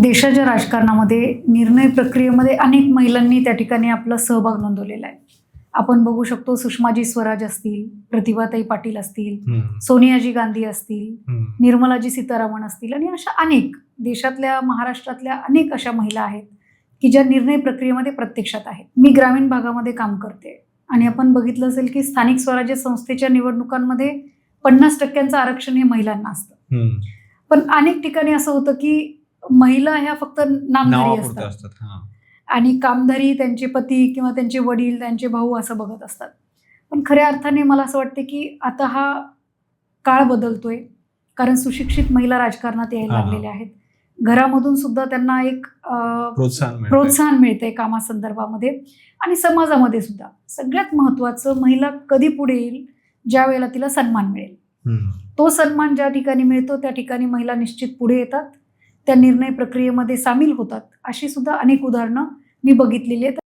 देशाच्या राजकारणामध्ये निर्णय प्रक्रियेमध्ये अनेक महिलांनी त्या ठिकाणी आपला सहभाग नोंदवलेला आहे. आपण बघू शकतो सुषमाजी स्वराज असतील, प्रतिभाताई पाटील असतील, सोनियाजी गांधी असतील, निर्मलाजी सीतारामन असतील आणि अशा अनेक देशातल्या महाराष्ट्रातल्या अनेक अशा महिला आहेत की ज्या निर्णय प्रक्रियेमध्ये प्रत्यक्षात आहेत. मी ग्रामीण भागामध्ये काम करते आणि आपण बघितलं असेल की स्थानिक स्वराज्य संस्थेच्या निवडणुकांमध्ये 50% आरक्षण हे महिलांना असतं. पण अनेक ठिकाणी असं होतं की महिला ह्या फक्त नामधारी असतात आणि कामधारी त्यांचे पती किंवा त्यांचे वडील, त्यांचे भाऊ असं बघत असतात. पण खऱ्या अर्थाने मला असं वाटतं की आता हा काळ बदलतोय, कारण सुशिक्षित महिला राजकारणात यायला लागलेल्या आहेत. घरामधून सुद्धा त्यांना एक प्रोत्साहन मिळतंय कामासंदर्भामध्ये आणि समाजामध्ये सुद्धा. सगळ्यात महत्त्वाचं, महिला कधी पुढे येईल, ज्या वेळेला तिला सन्मान मिळेल. तो सन्मान ज्या ठिकाणी मिळतो त्या ठिकाणी महिला निश्चित पुढे येतात, त्या निर्णय प्रक्रियेमध्ये सामील होतात. अशी सुद्धा अनेक उदाहरणं मी बघितलेली आहेत.